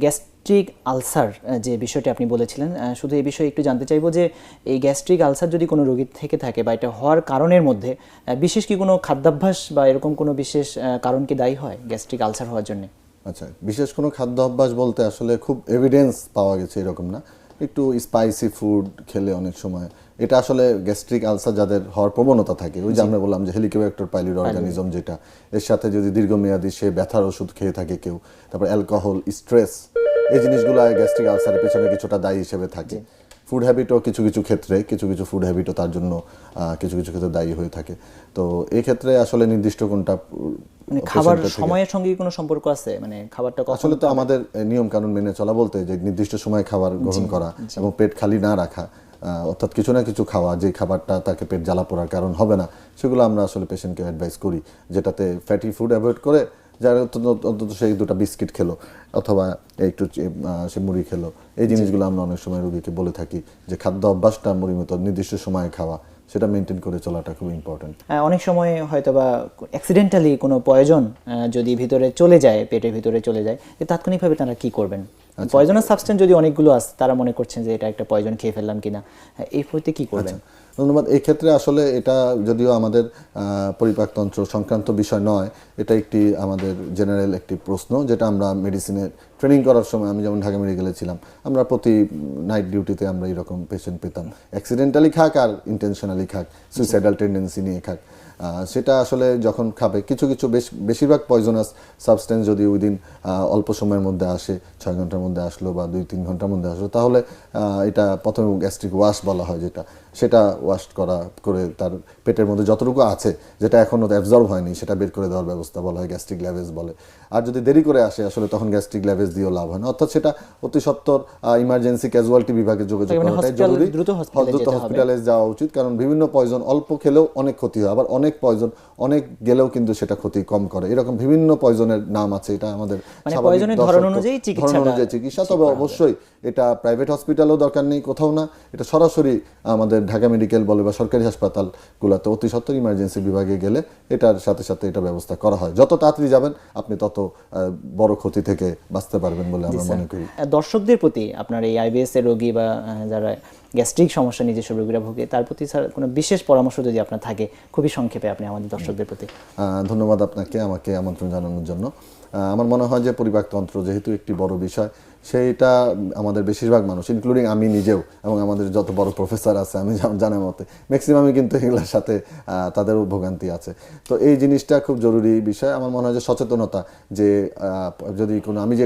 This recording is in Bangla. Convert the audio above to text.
গ্যাস্ট্রিক আলসার যে বিষয়টি আপনি বলেছিলেন, শুধু এই বিষয়ে একটু জানতে চাইবো যে এই গ্যাস্ট্রিক আলসার যদি কোনো রোগীর থেকে থাকে বা এটা হওয়ার কারণের মধ্যে বিশেষ কি কোনো খাদ্যাভ্যাস বা এরকম কোনো বিশেষ কারণ কি দায়ী হয় গ্যাস্ট্রিক আলসার হওয়ার জন্য? আচ্ছা, বিশেষ কোনো খাদ্য অভ্যাস বলতে আসলে খুব এভিডেন্স পাওয়া গেছে এরকম না। একটু স্পাইসি ফুড খেলে অনেক সময় এটা আসলে গ্যাস্ট্রিক আলসার যাদের হওয়ার প্রবণতা থাকে, ওই যে আমরা বললাম যে হেলিকোব্যাক্টার পাইলোরি অর্গানিজম, যেটা এর সাথে যদি দীর্ঘমেয়াদী সে ব্যথার ওষুধ খেয়ে থাকে কেউ, তারপর অ্যালকোহল, স্ট্রেস, এই জিনিসগুলো গ্যাস্ট্রিক আলসারের পেছনে কিছুটা দায়ী হিসেবে থাকে। ফুড হ্যাবিটও কিছু কিছু ক্ষেত্রে কিছু ফুড হ্যাবিটও তার জন্য কিছু কিছু ক্ষেত্রে দায়ী হয়ে থাকে। তো এই ক্ষেত্রে আসলে নির্দিষ্ট কোনটা মানে খাবার সময়ের সঙ্গে কোনো সম্পর্ক আছে? মানে খাবারটা আসলে তো আমাদের নিয়ম কানুন মেনে চলা বলতে যে নির্দিষ্ট সময় খাবার গ্রহণ করা এবং পেট খালি না রাখা, অর্থাৎ কিছু না কিছু খাওয়া যে খাবারটা তাকে পেট জ্বালা পোড়ার কারণ হবে না, সেগুলো আমরা আসলে পেশেন্টকে অ্যাডভাইস করি, যেটাতে ফ্যাটি ফুড অ্যাভয়েড করে যারা অন্তত সেই দুটো বিস্কিট খেলো অথবা একটু সে মুড়ি খেলো, এই জিনিসগুলো আমরা অনেক সময় রোগীকে বলে থাকি যে খাদ্য অভ্যাসটা মুড়ির মতো নির্দিষ্ট সময়ে খাওয়া, সেটা মেনটেন করে চলাটা খুব ইম্পর্টেন্ট। অনেক সময় হয়তো বা অ্যাক্সিডেন্টালি কোনো পয়জন যদি ভিতরে চলে যায়, পেটের ভিতরে চলে যায়, তাৎক্ষণিকভাবে তারা কি করবেন? পয়জনাস সাবস্টেন্স যদি অনেকগুলো আছে, তারা মনে করছেন যে এটা একটা পয়জন খেয়ে ফেললাম কিনা, এই প্রতি কি করবেন? ধন্যবাদ। এই ক্ষেত্রে আসলে এটা যদিও আমাদের পরিপাকতন্ত্র সংক্রান্ত বিষয় নয়, এটা একটি আমাদের জেনারেল একটি প্রশ্ন, যেটা আমরা মেডিসিনে ট্রেনিং করার সময়, আমি যেমন ঢাকা মেডিকেলে ছিলাম, আমরা প্রতি নাইট ডিউটিতে আমরা এরকম পেশেন্ট পেতাম, অ্যাক্সিডেন্টালি খাক আর ইন্টেনশনালি খাক, সুইসাইডাল টেন্ডেন্সি নিয়ে খাক। সেটা আসলে যখন খাবে কিছু কিছু বেশিরভাগ পয়জনাস সাবস্টেন্স যদি উইদিন অল্প সময়ের মধ্যে আসে, 6 ঘন্টার মধ্যে আসলো বা 2-3 ঘন্টার মধ্যে আসলো, তাহলে এটা প্রথমে গ্যাস্ট্রিক ওয়াশ বলা হয়, সেটা ওয়াশ করে তার পেটের মধ্যে যতটুকু আছে যেটা এখনও অ্যাবজর্ব হয়নি সেটা বের করে দেওয়ার ব্যবস্থা বলা হয়, গ্যাস্ট্রিক ল্যাভেজ বলে। আর যদি দেরি করে আসে আসলে তখন গ্যাস্ট্রিক ল্যাভেজ দিয়েও লাভ হয় না, অর্থাৎ সেটা অতি সত্বর ইমার্জেন্সি ক্যাজুয়ালিটি বিভাগে যোগাযোগ করাটাই জরুরি, দ্রুত হসপিটালে যাওয়া উচিত। কারণ বিভিন্ন পয়জন অল্প খেলেও অনেক ক্ষতি হয়, আবার অনেক পয়জন অনেক গেলেও কিন্তু সেটা ক্ষতি কম করে। এরকম বিভিন্ন পয়জনের নাম আছে, এটা আমাদের ধরন অনুযায়ী চিকিৎসা। তবে অবশ্যই এটা প্রাইভেট হসপিটালও দরকার নেই, কোথাও না, এটা সরাসরি আমাদের ঢাকা মেডিকেল বলে বা সরকারি হাসপাতালগুলোতে অতি সত্বর ইমার্জেন্সি বিভাগে গেলে এটার সাথে সাথে এটা ব্যবস্থা করা হয়। যত তাড়াতাড়ি যাবেন আপনি তত বড় ক্ষতি থেকে বাঁচতে পারবেন বলে আমরা মনে করি। দর্শকদের প্রতি আপনার এই আইবিএস এর রোগী বা যারা গ্যাস্ট্রিক সমস্যা নিজস্ব রোগীরা ভোগে, তার প্রতি স্যার কোনো বিশেষ পরামর্শ যদি আপনার থাকে, খুবই সংক্ষেপে আপনি আমাদের দর্শকদের প্রতি। ধন্যবাদ আপনাকে আমাকে আমন্ত্রণ জানানোর জন্য। আমার মনে হয় যে পরিপাকতন্ত্র যেহেতু একটি বড় বিষয়, সেইটা আমাদের বেশিরভাগ মানুষ, ইনক্লুডিং আমি নিজেও এবং আমাদের যত বড় প্রফেসর আছে, আমি জানার মতে ম্যাক্সিমামই কিন্তু এগুলোর সাথে তাদেরও ভোগান্তি আছে। তো এই জিনিসটা খুব জরুরি বিষয়। আমার মনে হয় যে সচেতনতা, যে যদি কোনো আমি যে